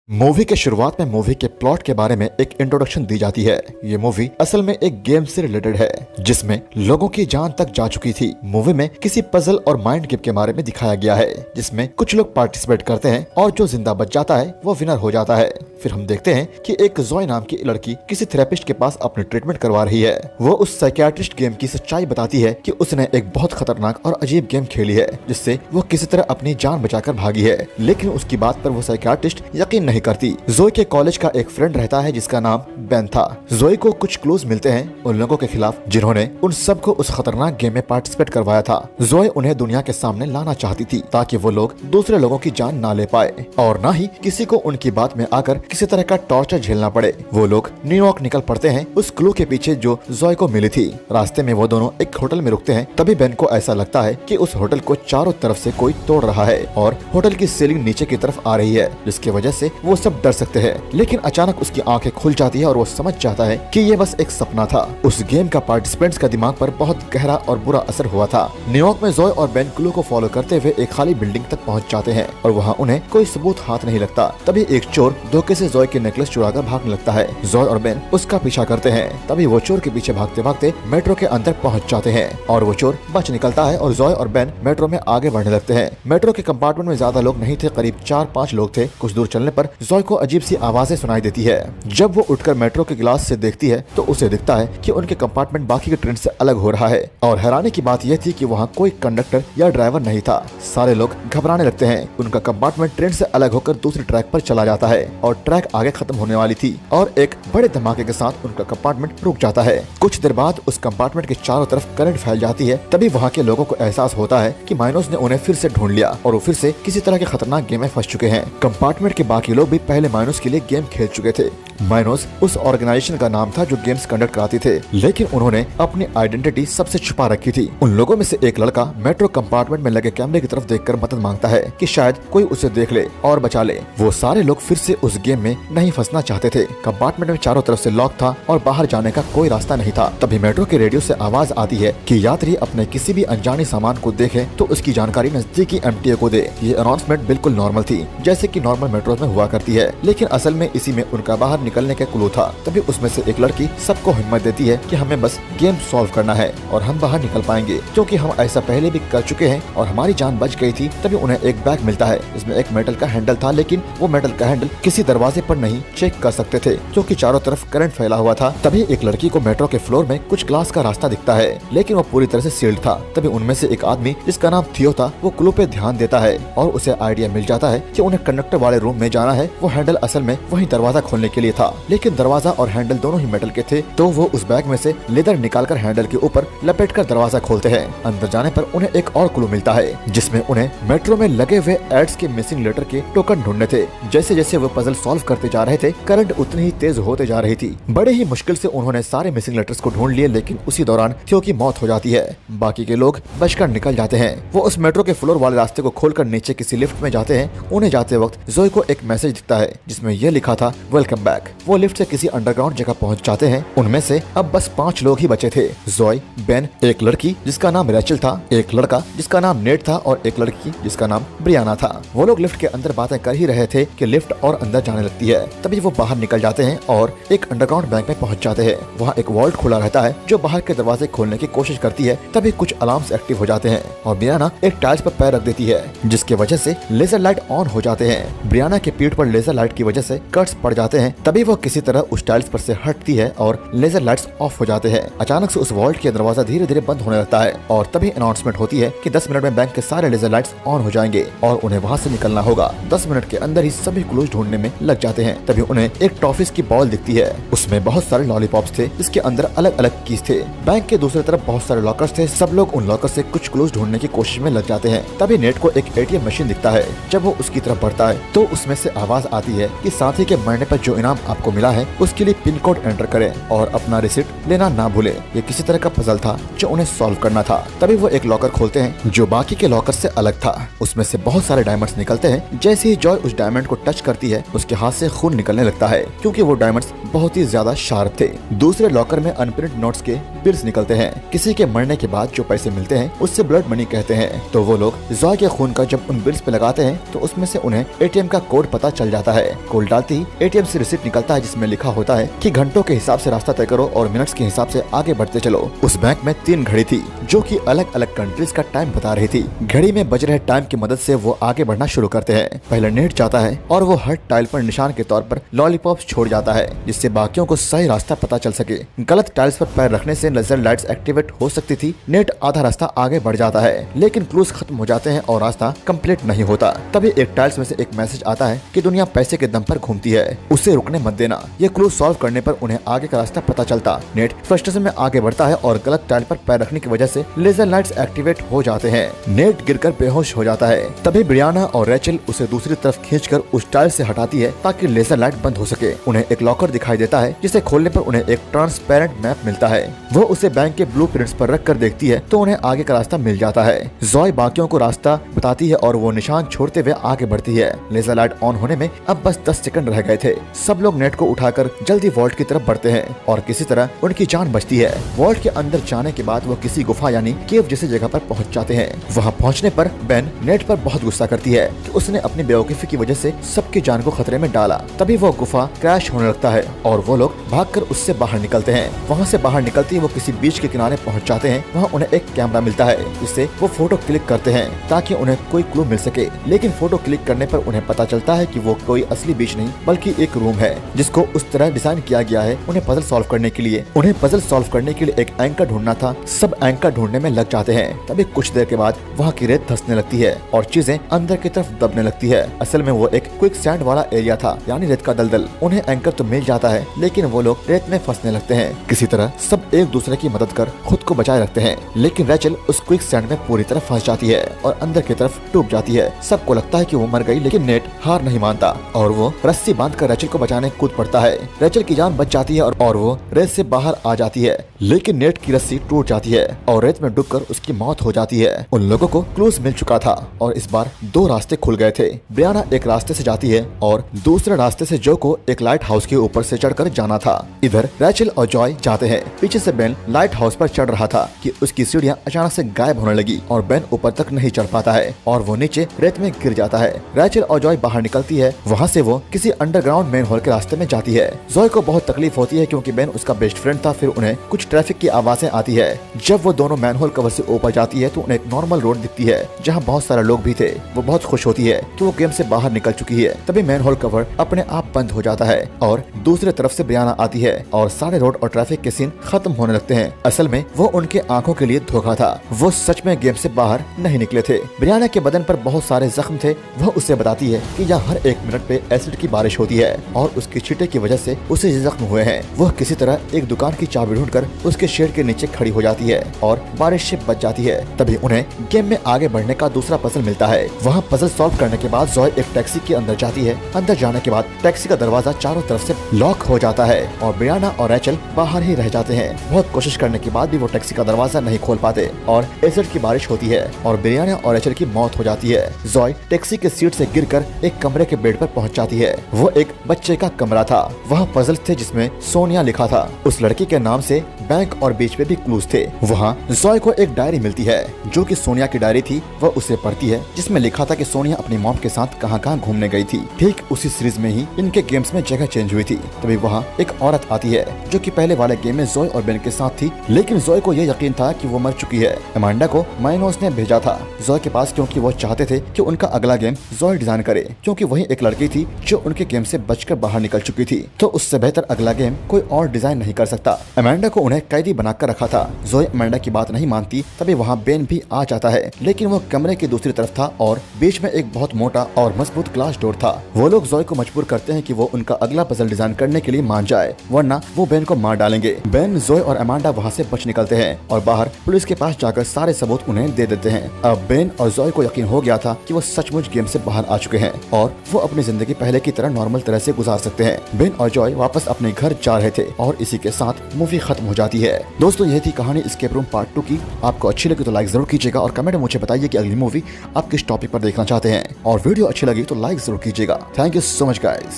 Movie के शुरुआत में मूवी के प्लॉट के बारे में एक इंट्रोडक्शन दी जाती है। ये मूवी असल में एक गेम से रिलेटेड है जिसमें लोगों की जान तक जा चुकी थी। मूवी में किसी पजल और माइंड गेम के बारे में दिखाया गया है जिसमें कुछ लोग पार्टिसिपेट करते हैं और जो जिंदा बच जाता है वो विनर हो जाता है। फिर हम देखते हैं कि एक जोय नाम की लड़की किसी थेरेपिस्ट के पास अपनी ट्रीटमेंट करवा रही है। वो उस साइकियाट्रिस्ट गेम की सच्चाई बताती है कि उसने एक बहुत खतरनाक और अजीब गेम खेली है जिससे वो किसी तरह अपनी जान बचाकर भागी है, लेकिन उसकी बात पर वो साइकियाट्रिस्ट यकीन नहीं करती। जोय के कॉलेज का एक फ्रेंड रहता है जिसका नाम बेन था। जोय को कुछ क्लूज मिलते हैं उन लोगों के खिलाफ जिन्होंने उन सबको उस खतरनाक गेम में पार्टिसिपेट करवाया था। जोय उन्हें दुनिया के सामने लाना चाहती थी ताकि वो लोग दूसरे लोगों की जान ना ले पाए और न ही किसी को उनकी बात में आकर किसी तरह का टॉर्चर झेलना पड़े। वो लोग न्यूयॉर्क निकल पड़ते हैं उस क्लू के पीछे जो जोय को मिली थी। रास्ते में वो दोनों एक होटल में रुकते हैं। तभी बेन को ऐसा लगता है कि उस होटल को चारों तरफ से कोई तोड़ रहा है और होटल की सीलिंग नीचे की तरफ आ रही है, जिसकी वजह से वो सब डर सकते हैं। लेकिन अचानक उसकी आंखें खुल जाती है और वो समझ जाता है कि ये बस एक सपना था। उस गेम का पार्टिसिपेंट्स का दिमाग पर बहुत गहरा और बुरा असर हुआ था। न्यूयॉर्क में जोय और बेन क्लू को फॉलो करते हुए एक खाली बिल्डिंग तक पहुंच जाते हैं और वहां उन्हें कोई सबूत हाथ नहीं लगता। तभी एक चोर धोखे से जोय के नेकलेस चुराकर भागने लगता है। जोय और बेन उसका पीछा करते हैं। तभी वो चोर के पीछे भागते भागते मेट्रो के अंदर पहुंच जाते हैं और वो चोर बच निकलता है और जोय और बेन मेट्रो में आगे बढ़ने लगते हैं। मेट्रो के कंपार्टमेंट में ज्यादा लोग नहीं थे, करीब 4-5 लोग थे। कुछ दूर चलने पर जोय को अजीब सी आवाजें सुनाई देती है। जब वो उठकर मेट्रो के गिलास से देखती है तो उसे दिखता है कि उनके कंपार्टमेंट बाकी के ट्रेन से अलग हो रहा है और हैरानी की बात यह थी कि वहाँ कोई कंडक्टर या ड्राइवर नहीं था। सारे लोग घबराने लगते हैं। उनका कंपार्टमेंट ट्रेन से अलग होकर दूसरी ट्रैक पर चला जाता है और ट्रैक आगे खत्म होने वाली थी और एक बड़े धमाके के साथ उनका कंपार्टमेंट रुक जाता है। कुछ देर बाद उस कंपार्टमेंट के चारों तरफ करंट फैल जाती है। तभी वहाँ के लोगों को एहसास होता है कि माइनोस ने उन्हें फिर से ढूंढ लिया और वो फिर से किसी तरह के खतरनाक गेम में फंस चुके हैं। कंपार्टमेंट के बाकी लोग भी पहले माइनोस के लिए गेम खेल चुके थे। माइनोस उस ऑर्गेनाइजेशन का नाम था जो गेम्स कंडक्ट कराती थे, लेकिन उन्होंने अपनी आइडेंटिटी सबसे छुपा रखी थी। उन लोगों में से एक लड़का मेट्रो कंपार्टमेंट में लगे कैमरे की तरफ देखकर मदद मांगता है कि शायद कोई उसे देख ले और बचा ले। वो सारे लोग फिर से उस गेम में नहीं फंसना चाहते थे। कंपार्टमेंट में चारों तरफ से लॉक था और बाहर जाने का कोई रास्ता नहीं था। तभी मेट्रो के रेडियो से आवाज आती है कि यात्री अपने किसी भी अनजाने सामान को देखे तो उसकी जानकारी नजदीकी एमटीए को दे। ये अनाउंसमेंट बिल्कुल नॉर्मल थी, जैसे कि नॉर्मल मेट्रो में हुआ करती है, लेकिन असल में इसी में उनका बाहर निकलने का क्लू था। तभी उसमें से एक लड़की सबको हिम्मत देती है कि हमें बस गेम सॉल्व करना है और हम बाहर निकल पाएंगे, क्योंकि हम ऐसा पहले भी कर चुके हैं और हमारी जान बच गई थी। तभी उन्हें एक बैग मिलता है जिसमें एक मेटल का हैंडल था, लेकिन वो मेटल का हैंडल किसी दरवाजे पर नहीं चेक कर सकते थे क्योंकि चारों तरफ करंट फैला हुआ था। तभी एक लड़की को मेट्रो के फ्लोर में कुछ ग्लास का रास्ता दिखता है, लेकिन वो पूरी तरह से सील्ड था। तभी उनमें से एक आदमी जिसका नाम थियो था वो क्लू पे ध्यान देता है और उसे आइडिया मिल जाता है कि उन्हें कंडक्टर वाले रूम में जाना है। वो हैंडल असल में वही दरवाजा खोलने के लिए था, लेकिन दरवाजा और हैंडल दोनों ही मेटल के थे। तो वो उस बैग में से लेदर निकालकर हैंडल के ऊपर लपेटकर दरवाजा खोलते हैं। अंदर जाने पर उन्हें एक और क्लू मिलता है जिसमें उन्हें मेट्रो में लगे हुए एड्स के मिसिंग लेटर के टोकन ढूंढने थे। जैसे जैसे वो पजल सॉल्व करते जा रहे थे करंट उतनी ही तेज होते जा रही थी। बड़े ही मुश्किल से उन्होंने सारे मिसिंग लेटर्स को ढूंढ लिए, लेकिन उसी दौरान थियो की मौत हो जाती है। बाकी के लोग बचकर निकल जाते हैं। वो उस मेट्रो के फ्लोर वाले रास्ते को खोलकर नीचे किसी लिफ्ट में जाते हैं। उन्हें जाते वक्त जोय को एक मैसेज दिखता है जिसमें यह लिखा था वेलकम बैक। वो लिफ्ट से किसी अंडरग्राउंड जगह पहुंच जाते हैं। उनमें से अब बस 5 लोग ही बचे थे। जोय, बेन, एक लड़की जिसका नाम रैचल था, एक लड़का जिसका नाम नेट था और एक लड़की जिसका नाम ब्रियाना था। वो लोग लिफ्ट के अंदर बातें कर ही रहे थे कि लिफ्ट और अंदर जाने लगती है। तभी वो बाहर निकल जाते हैं और एक अंडरग्राउंड बैंक में पहुंच जाते हैं। वहाँ एक वॉल्ट खुला रहता है जो बाहर के दरवाजे खोलने की कोशिश करती है। तभी कुछ अलार्म्स एक्टिव हो जाते हैं और ब्रियाना एक टाइल्स पर पैर रख देती है जिसकी वजह से लेजर लाइट ऑन हो जाते हैं। ब्रियाना के पीठ पर लेजर लाइट की वजह से कट्स पड़ जाते हैं। तभी वो किसी तरह उस टाइल्स पर से हटती है और लेजर लाइट्स ऑफ हो जाते हैं। अचानक से उस वॉल्ट के दरवाजा धीरे धीरे बंद होने लगता है और तभी अनाउंसमेंट होती है कि 10 मिनट में बैंक के सारे लेजर लाइट्स ऑन हो जाएंगे और उन्हें वहाँ से निकलना होगा। 10 मिनट के अंदर ही सभी क्लूज ढूंढने में लग जाते हैं। तभी उन्हें एक टॉफीज की बॉल दिखती है। उसमें बहुत सारे लॉलीपॉप्स थे जिसके अंदर अलग अलग कीज थे। बैंक के दूसरी तरफ बहुत सारे लॉकर्स थे। सब लोग उन लॉकर से कुछ क्लूज ढूंढने की कोशिश में लग जाते हैं। तभी नेट को एक एटीएम मशीन दिखता है। जब वो उसकी तरफ बढ़ता है तो उसमें से आवाज आती है कि साथी के मरने पर जो इनाम आपको मिला है उसके लिए पिन कोड एंटर करें और अपना रिसिप्ट लेना ना भूले। ये किसी तरह का पजल था जो उन्हें सॉल्व करना था। तभी वो एक लॉकर खोलते हैं जो बाकी के लॉकर से अलग था। उसमें से बहुत सारे डायमंड्स निकलते हैं। जैसे ही जॉय उस डायमंड को टच करती है उसके हाथ से खून निकलने लगता है क्योंकि वो डायमंड्स बहुत ही ज्यादा शार्प थे। दूसरे लॉकर में अनप्रिंट नोट्स के बिल्स निकलते हैं। किसी के मरने के बाद जो पैसे मिलते हैं उससे ब्लड मनी कहते हैं। तो वो लोग जॉय के खून का जब उन बिल्स पे लगाते हैं तो उसमें से उन्हें एटीएम का कोड पता चल जाता है। कोड डालते ही एटीएम से रिसिप्ट निकलता है जिसमें लिखा होता है कि घंटों के हिसाब से रास्ता तय करो और मिनट्स के हिसाब से आगे बढ़ते चलो। उस बैंक में 3 घड़ी थी जो कि अलग अलग कंट्रीज का टाइम बता रही थी। घड़ी में बज रहे टाइम की मदद से वो आगे बढ़ना शुरू करते हैं। पहले नेट जाता है और वो हर टाइल पर निशान के तौर पर लॉलीपॉप्स छोड़ जाता है जिससे बाकियों को सही रास्ता पता चल सके। गलत टाइल्स पर पैर रखने से लेजर लाइट्स एक्टिवेट हो सकती थी। नेट आधा रास्ता आगे बढ़ जाता है लेकिन क्लूज खत्म हो जाते हैं और रास्ता कंप्लीट नहीं होता। तभी एक टाइल्स में से एक मैसेज आता है कि दुनिया पैसे के दम पर घूमती है, उसे रुकने मत देना। ये क्लूज सॉल्व करने पर उन्हें आगे का रास्ता पता चलता। नेट फ्रस्ट्रेशन में आगे बढ़ता है और गलत टाइल पर पैर रखने की वजह से लेजर लाइट्स एक्टिवेट हो जाते हैं। नेट गिरकर बेहोश हो जाता है। तभी ब्रियाना और रेचल उसे दूसरी तरफ खींचकर उस टाइल से हटाती है ताकि लेजर लाइट बंद हो सके। उन्हें एक लॉकर दिखाई देता है जिसे खोलने पर उन्हें एक ट्रांसपेरेंट मैप मिलता है। वो उसे बैंक के ब्लूप्रिंट्स पर रख कर देखती है तो उन्हें आगे का रास्ता मिल जाता है। जॉय बाकियों को रास्ता बताती है और वो निशान छोड़ते हुए आगे बढ़ती है। लेजर लाइट ऑन होने में अब बस 10 सेकंड रह गए थे। सब लोग नेट को उठाकर जल्दी वॉल्ट की तरफ बढ़ते हैं और किसी तरह उनकी जान बचती है। वॉल्ट के अंदर जाने के बाद वो किसी गुफा यानी केव जैसी जगह पर पहुंच जाते हैं। वहां पहुंचने पर बेन नेट पर बहुत गुस्सा करती है कि उसने अपनी बेवकूफी की वजह से सबकी जान को खतरे में डाला। तभी वो गुफा क्रैश होने लगता है और वो लोग भागकर उससे बाहर निकलते हैं। वहाँ से बाहर निकलते ही वो किसी बीच के किनारे पहुँच जाते हैं। वहाँ उन्हें एक कैमरा मिलता है जिससे वो फोटो क्लिक करते हैं ताकि उन्हें कोई क्लू मिल सके। लेकिन फोटो क्लिक करने पर उन्हें पता चलता है कि वो कोई असली बीच नहीं बल्कि एक रूम है जिसको उस तरह डिजाइन किया गया है उन्हें पजल सॉल्व करने के लिए। उन्हें पजल सॉल्व करने के लिए एक एंकर ढूंढना था। सब एंकर ढूंढने में लग जाते हैं। तभी कुछ देर के बाद वहाँ की रेत धंसने लगती है और चीजें अंदर की तरफ दबने लगती है। असल में वो एक क्विक सैंड वाला एरिया था यानी रेत का दलदल। उन्हें एंकर तो मिल जाता है लेकिन वो लोग रेत में फंसने लगते हैं। किसी तरह सब एक दूसरे की मदद कर खुद को बचाए रखते हैं लेकिन रेचल उस क्विक सैंड में पूरी तरह फंस जाती है और अंदर की तरफ डूब जाती है। सबको लगता है कि वो मर गई लेकिन नेट हार नहीं मानता और वो रस्सी बांधकर रेचल को बचाने कूद पड़ता है। रेचल की जान बच जाती है और वो रेत से बाहर आ जाती है लेकिन नेट की रस्सी टूट जाती है और रेत में डूबकर उसकी मौत हो जाती है। उन लोगों को क्लूज मिल चुका था और इस बार 2 रास्ते खुल गए थे। ब्रियाना एक रास्ते से जाती है और दूसरे रास्ते से जो को एक लाइट हाउस के ऊपर से चढ़कर जाना था। इधर रेचल और जॉय जाते हैं। पीछे से बेन लाइट हाउस पर चढ़ रहा था कि उसकी सीढ़ियां अचानक से गायब होने लगी और बेन ऊपर तक नहीं चढ़ पाता है और वो नीचे रेत में गिर जाता है। रेचल और जॉय बाहर निकलती है। वहाँ से वो किसी अंडरग्राउंड मेन हॉल के रास्ते में जाती है। जॉय को बहुत तकलीफ होती है क्योंकि बेन उसका बेस्ट फ्रेंड था। फिर उन्हें कुछ ट्रैफिक की आवाजें आती है। जब वो दोनों मैनहोल कवर से ऊपर जाती है तो उन्हें एक नॉर्मल रोड दिखती है जहाँ बहुत सारे लोग भी थे। वो बहुत खुश होती है कि वो गेम से बाहर निकल चुकी है। तभी मैनहोल कवर अपने आप बंद हो जाता है और दूसरी तरफ से ब्रियाना आती है और सारे रोड और ट्रैफिक के सीन खत्म होने लगते हैं। असल में वो उनके आंखों के लिए धोखा था। वो सच में गेम से बाहर नहीं निकले थे। ब्रियाना के बदन पर बहुत सारे जख्म थे। वह उससे बताती है कि यहाँ हर 1 मिनट पे एसिड की बारिश होती है और उसकी छींटे की वजह से उसे ये जख्म हुए हैं। वह किसी तरह एक दुकान की चाबी ढूंढकर उसके शेड के नीचे खड़ी हो जाती है और बारिश से बच जाती है। तभी उन्हें गेम में आगे बढ़ने का दूसरा पजल मिलता है। वहाँ पजल सॉल्व करने के बाद जॉय एक टैक्सी के अंदर जाती है। अंदर जाने के बाद टैक्सी का दरवाजा चारों तरफ से लॉक हो जाता है और ब्रियाना और रेचल बाहर ही रह जाते हैं। बहुत कोशिश करने के बाद भी वो टैक्सी का दरवाजा नहीं खोल पाते और एसिड की बारिश होती है और ब्रियाना और रेचल की मौत हो जाती है। जॉय टैक्सी के सीट से गिरकर एक कमरे के बेड पर पहुंच जाती है। वो एक बच्चे का कमरा था। वहाँ पजल थे जिसमें सोनिया लिखा था। उस लड़की के नाम से बैंक और बीच में भी क्लूज थे। वहाँ जॉय को एक डायरी मिलती है जो कि सोनिया की डायरी थी। वह उसे पढ़ती है जिसमें लिखा था कि सोनिया अपनी मॉम के साथ कहां-कहां घूमने गई थी। ठीक उसी सीरीज में ही इनके गेम्स में जगह चेंज हुई थी। तभी वहाँ एक औरत आती है जो कि पहले वाले गेम में जॉय और बेन के साथ थी लेकिन जॉय को यह यकीन था कि वो मर चुकी है। अमांडा को माइनोस ने भेजा था जॉय के पास क्योंकि वो चाहते थे कि उनका अगला गेम जॉय डिजाइन करे क्योंकि वही एक लड़की थी जो उनके गेम से बचकर बाहर निकल चुकी थी। तो उससे बेहतर अगला गेम कोई और डिजाइन नहीं कर सकता। अमांडा को उन्हें कैदी बनाकर रखा था। जॉय अमांडा की बात नहीं मानती। तभी वहाँ बेन भी आ जाता है लेकिन वो कमरे की दूसरी तरफ था और बीच में एक बहुत मोटा और मजबूत ग्लास डोर था। वो लोग जॉय को मजबूर करते हैं कि वो उनका अगला पजल डिजाइन करने के लिए मान जाए वरना वो बेन को मार डालेंगे। बेन, जॉय और अमांडा वहाँ से बच निकलते हैं और बाहर पुलिस के पास जाकर सारे सबूत उन्हें दे देते हैं। अब बेन और जॉय को यकीन हो गया था कि वो सचमुच गेम से बाहर आ चुके हैं और वो अपनी जिंदगी पहले की तरह नॉर्मल तरह से गुजार सकते हैं। बेन और जॉय वापस अपने घर जा रहे थे और इसी के साथ मूवी खत्म हो जाती है। दोस्तों, यह थी कहानी एस्केप रूम पार्ट 2 की। आपको अच्छी लगी तो लाइक जरूर कीजिएगा और कमेंट में मुझे बताइए कि अगली मूवी आप किस टॉपिक पर देखना चाहते हैं और वीडियो अच्छी लगी तो लाइक जरूर कीजिएगा। Thank you so much guys.